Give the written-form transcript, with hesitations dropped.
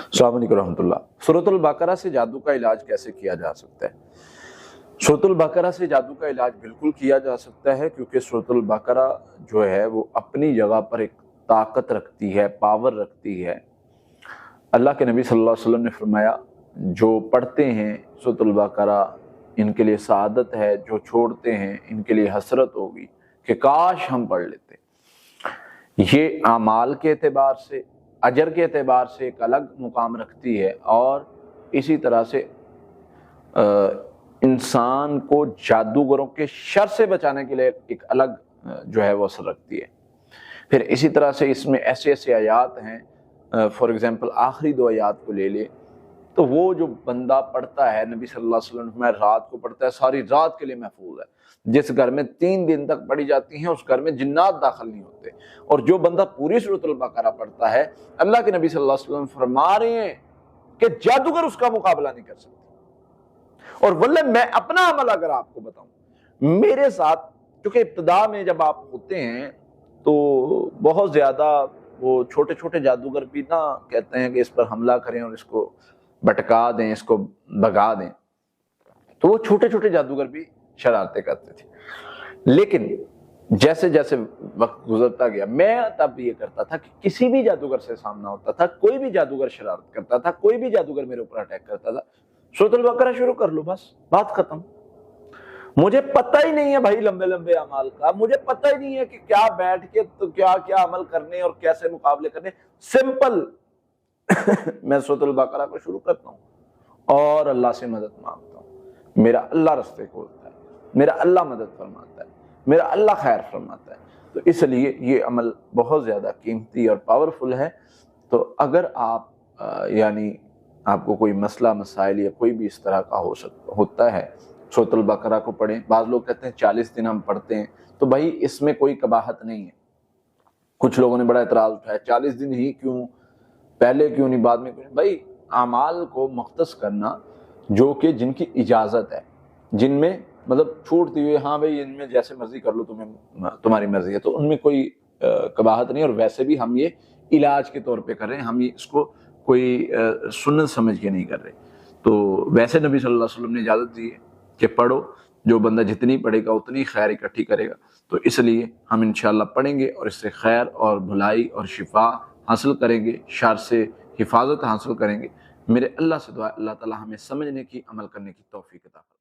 अस्सलाम वालेकुम रहमतुल्लाह। सूरतुल बकरा से जादू का इलाज कैसे किया जा सकता है? सूरतुल बकरा से जादू का इलाज बिल्कुल किया जा सकता है, क्योंकि सूरतुल बकरा जो है वो अपनी जगह पर एक ताकत रखती है, पावर रखती है। अल्लाह के नबी सल्लल्लाहु अलैहि वसल्लम ने फरमाया, जो पढ़ते हैं सूरतुल बकरा इनके लिए सआदत है, जो छोड़ते हैं इनके लिए हसरत होगी कि काश हम पढ़ लेते। ये आमाल के एतबार से, अजर के एतबार से एक अलग मुकाम रखती है, और इसी तरह से इंसान को जादूगरों के शर से बचाने के लिए एक अलग जो है वो असर रखती है। फिर इसी तरह से इसमें ऐसे ऐसे आयात हैं, फॉर एग्जांपल आखिरी 2 आयात को ले ले तो वो जो बंदा पढ़ता है, नबी सल्लल्लाहु अलैहि वसल्लम में रात को पढ़ता है, सारी रात के लिए महफूज है। जिस घर में 3 दिन तक पढ़ी जाती हैं उस घर में जिन्नात दाखिल नहीं होते। और जो बंदा पूरी सूरतुल बकरा पढ़ता है, अल्लाह के नबी सल्लल्लाहु अलैहि वसल्लम फरमा रहे हैं कि जादूगर उसका मुकाबला नहीं कर सकते। और वल्ले मैं अपना अमल अगर आपको बताऊं, मेरे साथ, क्योंकि इब्तिदा में जब आप होते हैं तो बहुत ज्यादा वो छोटे छोटे जादूगर भी ना कहते हैं कि इस पर हमला करें और इसको भटका दें, इसको भगा दें, तो वो छोटे छोटे जादूगर भी शरारतें करते थे। लेकिन जैसे जैसे वक्त गुजरता गया, मैं तब ये करता था कि किसी भी जादूगर से सामना होता था, कोई भी जादूगर शरारत करता था, कोई भी जादूगर मेरे ऊपर अटैक करता था, सूरतुल बकरा शुरू कर लो, बस बात खत्म। मुझे पता ही नहीं है भाई लंबे लंबे अमाल का, मुझे पता ही नहीं है कि क्या बैठ के तो क्या क्या अमल करने और कैसे मुकाबले करने। सिंपल मैं सूरतुल बकरा को शुरू करता हूँ और अल्लाह से मदद मांगता हूँ। मेरा अल्लाह रास्ते खोलता है, मेरा अल्लाह मदद फरमाता है, मेरा अल्लाह खैर फरमाता है। तो इसलिए ये अमल बहुत ज़्यादा कीमती और पावरफुल है। तो अगर आप यानी आपको कोई मसला मसाइल या कोई भी इस तरह का होता है, सूरतुल बकरा को पढ़ें। बाज़ लोग कहते हैं 40 दिन हम पढ़ते हैं, तो भाई इसमें कोई कबाहत नहीं है। कुछ लोगों ने बड़ा एतराज़ उठाया, 40 दिन ही क्यों, पहले क्यों नहीं, बाद में क्यों? भाई आमाल को मुख्तस करना जो कि जिनकी इजाज़त है, जिनमें मतलब छूटती हुई, हाँ भाई इनमें जैसे मर्जी कर लो, तुम्हारी मर्जी है, तो उनमें कोई कबाहत नहीं। और वैसे भी हम ये इलाज के तौर पे कर रहे हैं, हम ये इसको कोई सुन्नत समझ के नहीं कर रहे। तो वैसे नबी सल्लल्लाहु अलैहि वसल्लम ने इजाज़त दी है कि पढ़ो, जो बंदा जितनी पढ़ेगा उतनी खैर इकट्ठी करेगा। तो इसलिए हम इंशाअल्लाह पढ़ेंगे और इससे खैर और भलाई और शिफा हासिल करेंगे, शर से हिफाजत हासिल करेंगे। मेरे अल्लाह से दुआ, अल्लाह ताला हमें समझने की, अमल करने की तौफीक अता फरमाए।